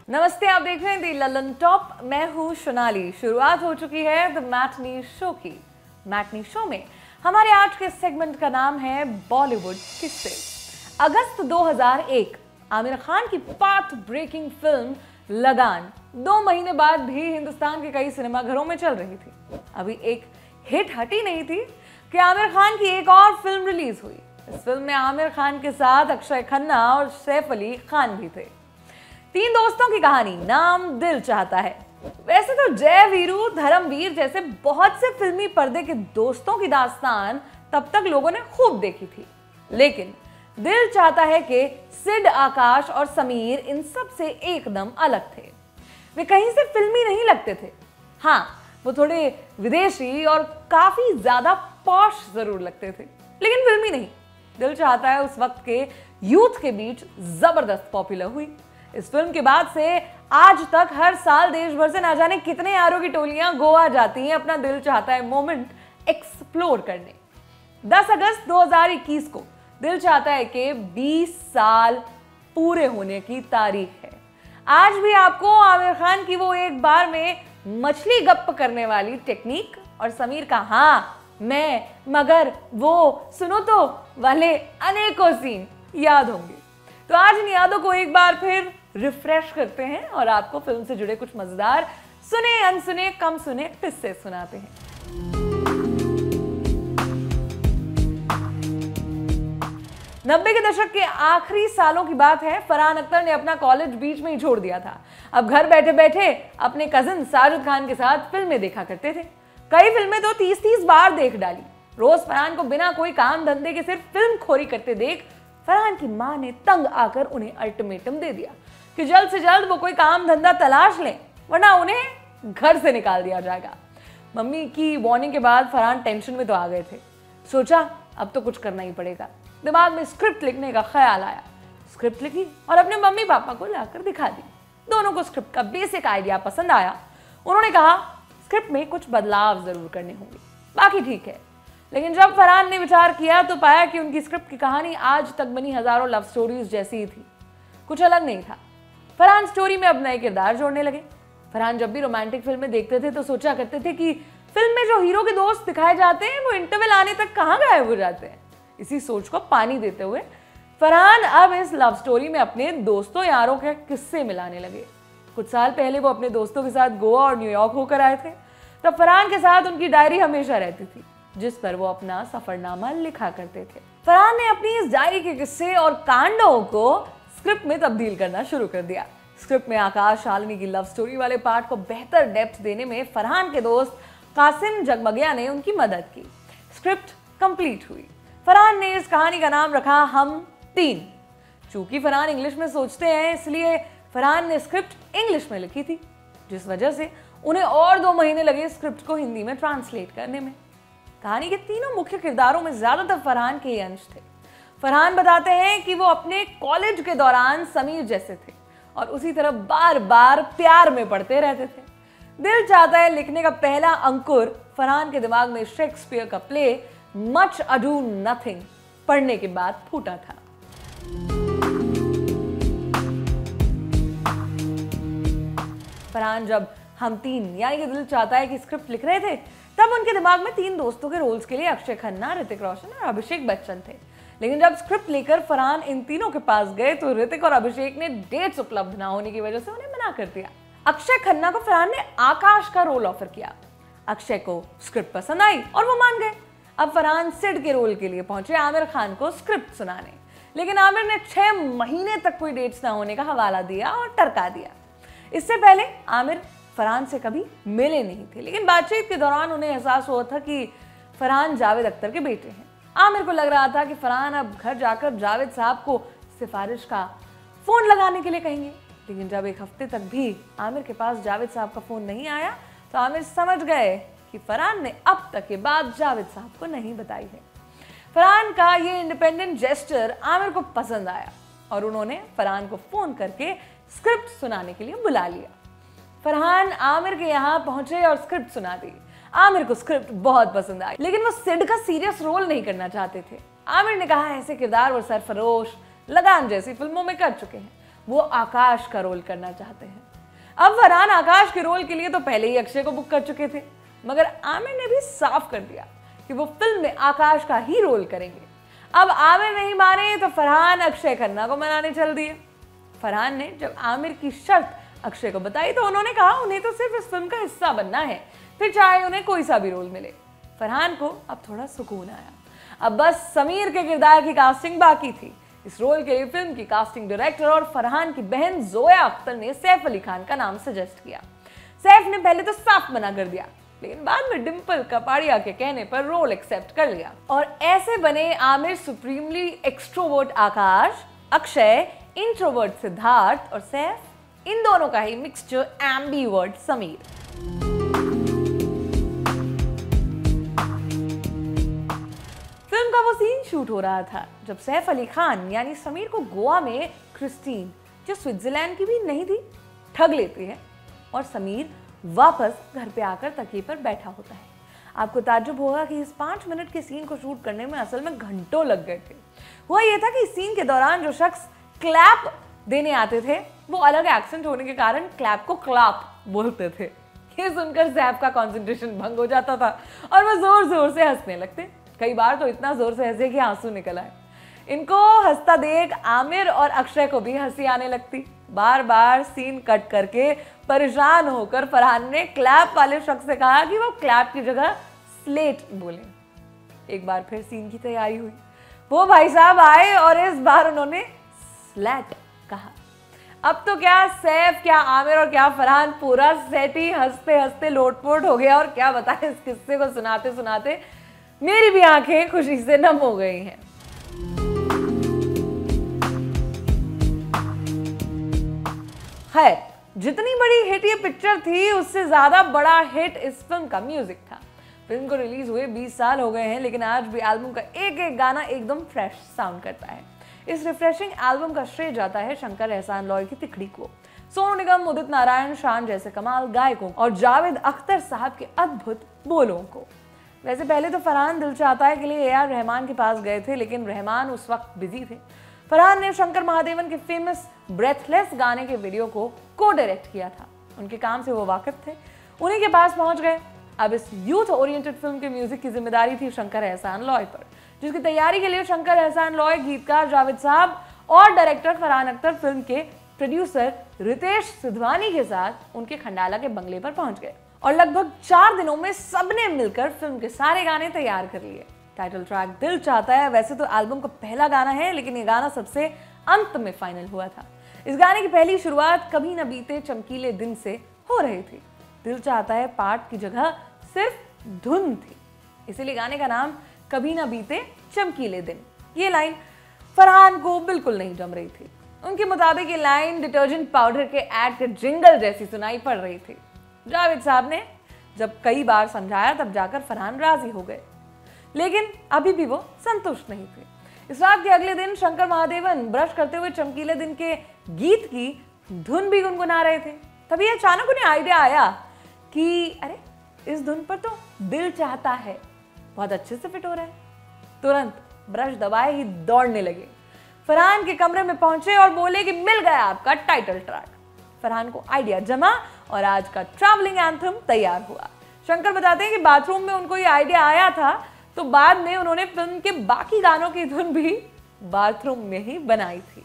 नमस्ते, आप देख रहे हैं दी ललन टॉप। मैं हूं सोनाली। शुरुआत हो चुकी है द मैटनी शो की। मैटनी शो में हमारे आज के सेगमेंट का नाम है बॉलीवुड किस्से। अगस्त 2001 आमिर खान की पाथ ब्रेकिंग फिल्म लगान 2 महीने बाद भी हिंदुस्तान के कई सिनेमाघरों में चल रही थी। अभी एक हिट हटी नहीं थी कि आमिर खान की एक और फिल्म रिलीज हुई। इस फिल्म में आमिर खान के साथ अक्षय खन्ना और सैफ अली खान भी थे। 3 दोस्तों की कहानी, नाम दिल चाहता है। वैसे तो जय वीरू, धर्मवीर जैसे बहुत से फिल्मी पर्दे के दोस्तों की दास्तान तब तक लोगों ने खूब देखी थी, लेकिन दिल चाहता है कि सिड, आकाश और समीर इन सब से एकदम अलग थे। वे कहीं से फिल्मी नहीं लगते थे। हाँ, वो थोड़े विदेशी और काफी ज्यादा पॉश जरूर लगते थे, लेकिन फिल्मी नहीं। दिल चाहता है उस वक्त के यूथ के बीच जबरदस्त पॉपुलर हुई। इस फिल्म के बाद से आज तक हर साल देश भर से ना जाने कितने यारों की टोलियां गोवा जाती हैं अपना दिल चाहता है मोमेंट एक्सप्लोर करने। 10 अगस्त 2021 को दिल चाहता है कि 20 साल पूरे होने की तारीख है। आज भी आपको आमिर खान की वो एक बार में मछली गप्प करने वाली टेक्निक और समीर का हाँ, मैं, मगर, वो, सुनो तो वाले अनेकों सीन याद होंगे। तो आज इन यादों को एक बार फिर रिफ्रेश करते हैं और आपको फिल्म से जुड़े कुछ मजेदार सुने अनसुने कम सुने किस्से सुनाते हैं। 90 के दशक के आखिरी सालों की बात है। फरहान अख्तर ने अपना कॉलेज बीच में ही छोड़ दिया था। अब घर बैठे बैठे अपने कजिन साजिद खान के साथ फिल्में देखा करते थे। कई फिल्में तो 30-30 बार देख डाली। रोज फरहान को बिना कोई काम धंधे के सिर्फ फिल्म खोरी करते देख फरहान की मां ने तंग आकर उन्हें अल्टीमेटम दे दिया कि जल्द से जल्द वो कोई काम धंधा तलाश लें, वरना उन्हें घर से निकाल दिया जाएगा। मम्मी की वार्निंग के बाद फरहान टेंशन में तो आ गए थे। सोचा अब तो कुछ करना ही पड़ेगा। दिमाग में स्क्रिप्ट लिखने का ख्याल आया। स्क्रिप्ट लिखी और अपने मम्मी पापा को लाकर दिखा दी। दोनों को स्क्रिप्ट का बेसिक आइडिया पसंद आया। उन्होंने कहा स्क्रिप्ट में कुछ बदलाव जरूर करने होंगे, बाकी ठीक है। लेकिन जब फरहान ने विचार किया तो पाया कि उनकी स्क्रिप्ट की कहानी आज तक बनी हजारों लव स्टोरीज जैसी ही थी। कुछ अलग नहीं था। फरहान स्टोरी में अब नए किरदार जोड़ने लगे। फरहान जब भी रोमांटिक फिल्में देखते थे तो सोचा करते थे कि फिल्म में जो हीरो के दोस्त दिखाए जाते हैं वो इंटरवल आने तक कहाँ गायब हो जाते हैं। इसी सोच को पानी देते हुए फरहान अब इस लव स्टोरी में अपने दोस्तों यारों के किस्से मिलाने लगे। कुछ साल पहले वो अपने दोस्तों के साथ गोवा और न्यूयॉर्क होकर आए थे। तब फरहान के साथ उनकी डायरी हमेशा रहती थी, जिस पर वो अपना सफरनामा लिखा करते थे। फरहान ने अपनी इस डायरी के किस्से और कांडों को स्क्रिप्ट में तब्दील करना शुरू कर दिया। स्क्रिप्ट में आकाश शालिनी की लव स्टोरी वाले पार्ट को बेहतर डेप्थ देने में फरहान के दोस्त कासिम जगमगिया ने उनकी मदद की। स्क्रिप्ट कंप्लीट हुई। फरहान ने इस कहानी का नाम रखा हम 3। चूंकि फरहान इंग्लिश में सोचते हैं, इसलिए फरहान ने स्क्रिप्ट इंग्लिश में लिखी थी, जिस वजह से उन्हें और 2 महीने लगे स्क्रिप्ट को हिंदी में ट्रांसलेट करने में। कहानी के तीनों मुख्य किरदारों में ज्यादातर फरहान के ही अंश थे। फरहान बताते हैं कि वो अपने कॉलेज के दौरान समीर जैसे थे और उसी तरह बार बार प्यार में पड़ते रहते थे। दिल चाहता है लिखने का पहला अंकुर फरहान के दिमाग में शेक्सपियर का प्ले मच अडू नथिंग पढ़ने के बाद फूटा था। फरहान जब हम 3 यानी कि दिल चाहता है कि स्क्रिप्ट लिख रहे थे, तब उनके दिमाग में 3 दोस्तों के रोल्स के लिए अक्षय खन्ना, ऋतिक रोशन और अभिषेक बच्चन थे। लेकिन जब स्क्रिप्ट लेकर फरहान इन तीनों के पास गए तो ऋतिक और अभिषेक ने डेट्स उपलब्ध ना होने की वजह से उन्हें मना कर दिया। अक्षय खन्ना को फरहान ने आकाश का रोल ऑफर किया। अक्षय को स्क्रिप्ट पसंद आई और वो मान गए। अब फरहान सिड के रोल के लिए पहुंचे आमिर खान को स्क्रिप्ट सुनाने, लेकिन आमिर ने 6 महीने तक कोई डेट्स ना होने का हवाला दिया और टरका दिया। इससे पहले आमिर फरहान से कभी मिले नहीं थे, लेकिन बातचीत के दौरान उन्हें एहसास हुआ था कि फरहान जावेद अख्तर के बेटे हैं। आमिर को लग रहा था कि फरहान अब घर जाकर जावेद साहब को सिफारिश का फोन लगाने के लिए कहेंगे। लेकिन जब 1 हफ्ते तक भी आमिर के पास जावेद साहब का फोन नहीं आया तो आमिर समझ गए कि फरहान ने अब तक के बाद जावेद साहब को नहीं बताई है। फरहान का ये इंडिपेंडेंट जेस्चर आमिर को पसंद आया और उन्होंने फरहान को फोन करके स्क्रिप्ट सुनाने के लिए बुला लिया। फरहान आमिर के यहाँ पहुंचे और स्क्रिप्ट सुना दी। आमिर को स्क्रिप्ट बहुत पसंद आई, लेकिन वो सिड का सीरियस रोल नहीं करना चाहते थे। आमिर ने कहा ऐसे किरदार वो सरफरोश, लगान जैसी फिल्मों में कर चुके हैं। वो आकाश का रोल करना चाहते हैं। अब फरहान आकाश के रोल के लिए तो पहले ही अक्षय को बुक कर चुके थे, मगर आमिर ने भी साफ कर दिया कि वो फिल्म में आकाश का ही रोल करेंगे। अब आमिर नहीं माने तो फरहान अक्षय खन्ना को मनाने चल दिए। फरहान ने जब आमिर की शर्त अक्षय को बताई तो उन्होंने कहा उन्हें तो सिर्फ इस फिल्म का हिस्सा बनना है, फिर चाहे उन्हें कोई सा भी रोल मिले। फरहान को अब थोड़ा सुकून आया। अब बस समीर के किरदार की कास्टिंग बाकी थी। इस रोल के लिए फिल्म की कास्टिंग डायरेक्टर और फरहान की बहन जोया अख्तर ने सैफ अली खान का नाम सजेस्ट किया। सैफ ने पहले तो साफ मना कर दिया, लेकिन बाद में डिंपल कपाड़िया के कहने पर रोल एक्सेप्ट कर लिया और ऐसे बने आमिर सुप्रीमली एक्सट्रोवर्ट आकाश, अक्षय इंट्रोवर्ट सिद्धार्थ और सैफ इन दोनों का ही मिक्सचर एम्बीवर्ट समीर। फिल्म का वो सीन शूट हो रहा था जब सैफ अली खान यानी समीर को गोवा में क्रिस्टीन, जो स्विट्जरलैंड की भी नहीं थी, ठग लेती है और समीर वापस घर पे आकर तकिए पर बैठा होता है। आपको ताज्जुब होगा कि इस 5 मिनट के सीन को शूट करने में असल में घंटों लग गए थे। हुआ ये था कि इस सीन के दौरान जो शख्स क्लैप देने आते थे वो अलग एक्सेंट होने के कारण क्लैप को क्लैप बोलते थे। ये सुनकर सैफ का कंसंट्रेशन भंग हो जाता था और वो जोर जोर से हंसने लगते। कई बार तो इतना जोर से हंसे कि आंसू निकल आए। इनको हंसता देख आमिर और अक्षय को भी हंसी आने लगती। बार बार सीन कट करके परेशान होकर फरहान ने क्लैप वाले शख्स से कहा कि वो क्लैप की जगह स्लेट बोले। एक बार फिर सीन की तैयारी हुई। वो भाई साहब आए और इस बार उन्होंने स्लैट कहा। अब तो क्या सैफ, क्या आमिर और क्या फरहान पूरा सेट ही हंसते हंसते लोटपोट हो गया। और क्या बताएं, इस किस्से को सुनाते सुनाते मेरी भी आंखें खुशी से नम हो गई हैं। खैर, जितनी बड़ी हिट ये पिक्चर थी उससे ज्यादा बड़ा हिट इस फिल्म का म्यूजिक था। फिल्म को रिलीज हुए 20 साल हो गए हैं, लेकिन आज भी एल्बम का एक एक गाना एकदम फ्रेश साउंड करता है। इस रिफ्रेशिंग एल्बम का श्रेय जाता है शंकर एहसान लॉय की तिकड़ी को, सोनू निगम, उदित नारायण, शान जैसे कमाल गायकों और जावेद अख्तर साहब के अद्भुत बोलों को। वैसे पहले तो फरहान दिल चाहता है के लिए ए.आर. रहमान के पास गए थे, लेकिन रहमान उस वक्त बिजी थे। फरहान ने शंकर महादेवन के फेमस ब्रेथलेस गाने के वीडियो को डायरेक्ट किया था। उनके काम से वो वाकिफ थे, उन्हीं के पास पहुंच गए। अब इस यूथ ओरिएंटेड फिल्म के म्यूजिक की जिम्मेदारी थी शंकर एहसान लॉय पर, जिसकी तैयारी के लिए शंकर एहसान लॉय, गीतकार जावेद साहब और डायरेक्टर फरहान अख्तर फिल्म के प्रोड्यूसर रितेश सिधवानी के साथ उनके खंडाला के बंगले पर पहुंच गए और लगभग 4 दिनों में सबने मिलकर फिल्म के सारे गाने तैयार कर लिए। टाइटल ट्रैक दिल चाहता है वैसे तो एल्बम का पहला गाना है, लेकिन ये गाना सबसे अंत में फाइनल हुआ था। इस गाने की पहली शुरुआत कभी न बीते चमकीले दिन से हो रही थी। दिल चाहता है पार्ट की जगह सिर्फ धुन थी, इसीलिए गाने का नाम कभी न बीते चमकीले दिन। ये लाइन फरहान को बिल्कुल नहीं जम रही थी। उनके मुताबिक ये लाइन डिटर्जेंट पाउडर के ऐड के जिंगल जैसी सुनाई पड़ रही थी। जावेद साहब ने जब कई बार समझाया तब जाकर फरहान राजी हो गए, लेकिन अभी भी वो संतुष्ट नहीं थे। इस रात के अगले दिन शंकर महादेवन ब्रश करते हुए चमकीले दिन के गीत की धुन भी गुनगुना रहे थे। तभी अचानक उन्हें आइडिया आया कि अरे इस धुन पर तो दिल चाहता है बहुत अच्छे से फिट हो रहा है। तुरंत ब्रश दबाए ही दौड़ने लगे। फरहान के कमरे में पहुंचे और बोले कि मिल गया आपका टाइटल ट्रैक। फरहान को आइडिया जमा और आज का ट्रैवलिंग एंथम तैयार हुआ। शंकर बताते हैं कि बाथरूम में उनको ये आइडिया आया था, तो बाद में उन्होंने फिल्म के बाकी गानों की धुन भी बाथरूम में ही बनाई थी।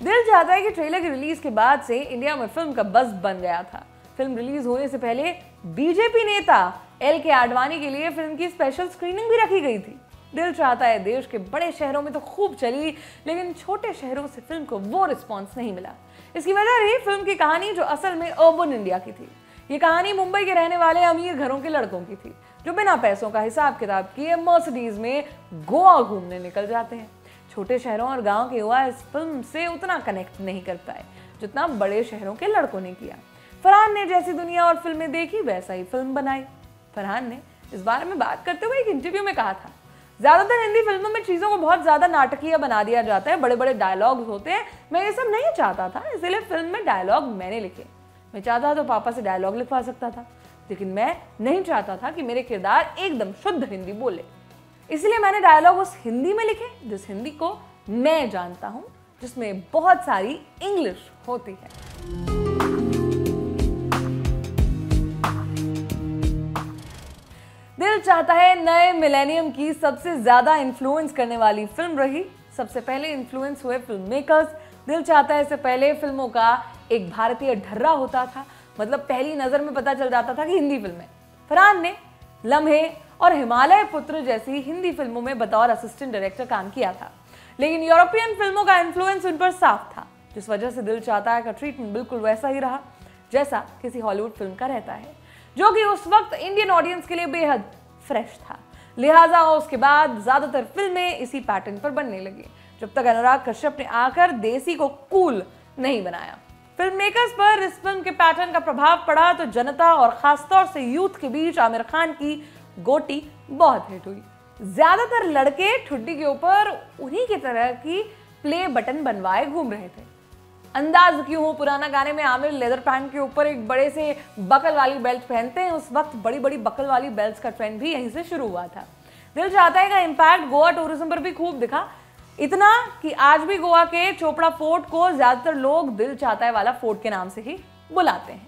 दिल चाहता है कि ट्रेलर की रिलीज के बाद से इंडिया में फिल्म का बज़ बन गया था। फिल्म रिलीज होने से पहले बीजेपी नेता एल.के. आडवाणी के लिए फिल्म की स्पेशल स्क्रीनिंग भी रखी गई थी। दिल चाहता है देश के बड़े शहरों में तो खूब चली, लेकिन छोटे शहरों से फिल्म को वो रिस्पॉन्स नहीं मिला। इसकी वजह रही फिल्म की कहानी, जो असल में अर्बन इंडिया की थी। ये कहानी मुंबई के रहने वाले अमीर घरों के लड़कों की थी, जो बिना पैसों का हिसाब किताब किए मर्सिडीज में गोवा घूमने निकल जाते हैं। छोटे शहरों और गाँव के युवा इस फिल्म से उतना कनेक्ट नहीं कर पाए जितना बड़े शहरों के लड़कों ने किया। फरहान ने जैसी दुनिया और फिल्में देखी वैसा ही फिल्म बनाई। फरहान ने इस बारे में बात करते हुए एक इंटरव्यू में कहा था, ज्यादातर हिंदी फिल्मों में चीजों को बहुत ज्यादा नाटकीय बना दिया जाता है, बड़े बड़े डायलॉग्स होते हैं। मैं ये सब नहीं चाहता था, इसलिए फिल्म में डायलॉग मैंने लिखे। मैं चाहता तो पापा से डायलॉग लिखवा सकता था, लेकिन मैं नहीं चाहता था कि मेरे किरदार एकदम शुद्ध हिंदी बोले। इसलिए मैंने डायलॉग उस हिंदी में लिखे जिस हिंदी को मैं जानता हूं, जिसमें बहुत सारी इंग्लिश होती है। दिल चाहता है नए मिलेनियम की सबसे ज्यादा इन्फ्लुएंस करने वाली फिल्म रही। सबसे पहले इन्फ्लुएंस हुए फिल्म मेकर्स। दिल चाहता है से पहले फिल्मों का एक भारतीय ढर्रा होता था, मतलब पहली नजर में पता चल जाता था कि हिंदी फिल्म है। फरहान ने लम्हे और हिमालय पुत्र जैसी हिंदी फिल्मों में बतौर असिस्टेंट डायरेक्टर काम किया था, लेकिन यूरोपियन फिल्मों का इन्फ्लुएंस उन पर साफ था, जिस वजह से दिल चाहता है का ट्रीटमेंट बिल्कुल वैसा ही रहा जैसा किसी हॉलीवुड फिल्म का रहता है, जो कि उस वक्त इंडियन ऑडियंस के लिए बेहद फ्रेश था। लिहाजा उसके बाद ज्यादातर फिल्में इसी पैटर्न पर बनने लगी, जब तक अनुराग कश्यप ने आकर देसी को कूल नहीं बनाया। फिल्म मेकर्स पर इस फिल्म के पैटर्न का प्रभाव पड़ा तो जनता और खासतौर से यूथ के बीच आमिर खान की गोटी बहुत हिट हुई। ज्यादातर लड़के ठुड्डी के ऊपर उन्हीं की तरह की प्ले बटन बनवाए घूम रहे थे। अंदाज क्यों हो पुराना गाने में आमिर लेदर पैंट के ऊपर एक बड़े से बकल वाली बेल्ट पहनते हैं। उस वक्त बड़ी बड़ी बकल वाली बेल्ट्स का ट्रेंड भी यहीं से शुरू हुआ था। दिल चाहता है का इम्पैक्ट गोवा टूरिज्म पर भी खूब दिखा, इतना कि आज भी गोवा के चोपड़ा फोर्ट को ज्यादातर लोग दिल चाहता है वाला फोर्ट के नाम से ही बुलाते हैं।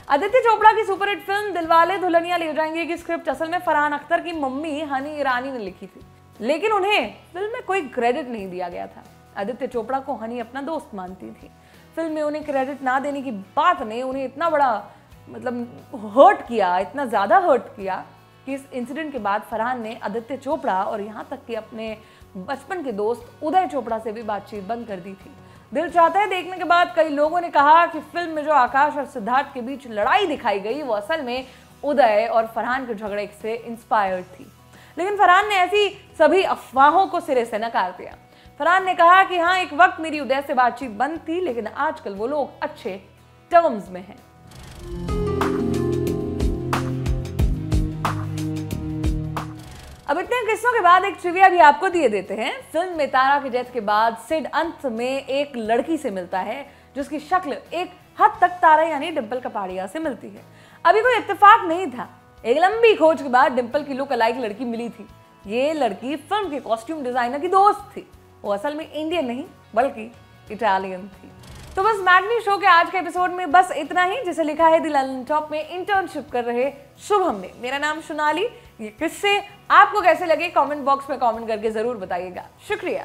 आदित्य चोपड़ा की सुपरहिट फिल्म दिलवाले दुल्हनिया ले जाएंगे की स्क्रिप्ट असल में फरहान अख्तर की मम्मी हनी ईरानी ने लिखी थी, लेकिन उन्हें फिल्म में कोई क्रेडिट नहीं दिया गया था। आदित्य चोपड़ा को हनी अपना दोस्त मानती थी। फिल्म में उन्हें क्रेडिट ना देने की बात ने उन्हें इतना बड़ा हर्ट किया, इतना ज्यादा हर्ट किया कि इस इंसिडेंट के बाद फरहान ने आदित्य चोपड़ा और यहाँ तक कि अपने बचपन के दोस्त उदय चोपड़ा से भी बातचीत बंद कर दी थी। दिल चाहता है देखने के बाद कई लोगों ने कहा कि फिल्म में जो आकाश और सिद्धार्थ के बीच लड़ाई दिखाई गई वो असल में उदय और फरहान के झगड़े से इंस्पायर्ड थी, लेकिन फरहान ने ऐसी सभी अफवाहों को सिरे से नकार दिया। फरहान ने कहा कि हाँ, एक वक्त मेरी उदय से बातचीत बंद थी, लेकिन आजकल वो लोग अच्छे टर्म्स में हैं। अब इतने किस्सों के बाद एक ट्रिविया भी आपको दिए देते हैं। फिल्म में तारा की डेथ के बाद सिड अंत में एक लड़की से मिलता है जिसकी शक्ल एक हद तक तारा यानी डिंपल कपाड़िया से मिलती है। अभी कोई इत्तेफाक नहीं था, एक लंबी खोज के बाद डिंपल की लुक अलाइक लड़की मिली थी। ये लड़की फिल्म के कॉस्ट्यूम डिजाइनर की दोस्त थी। वो असल में इंडियन नहीं बल्कि इटालियन थी। तो बस मैटनी शो के आज के एपिसोड में बस इतना ही, जिसे लिखा है द लंदन टॉप में इंटर्नशिप कर रहे शुभम ने। मेरा नाम सोनाली। ये किस्से आपको कैसे लगे कमेंट बॉक्स में कमेंट करके जरूर बताइएगा। शुक्रिया।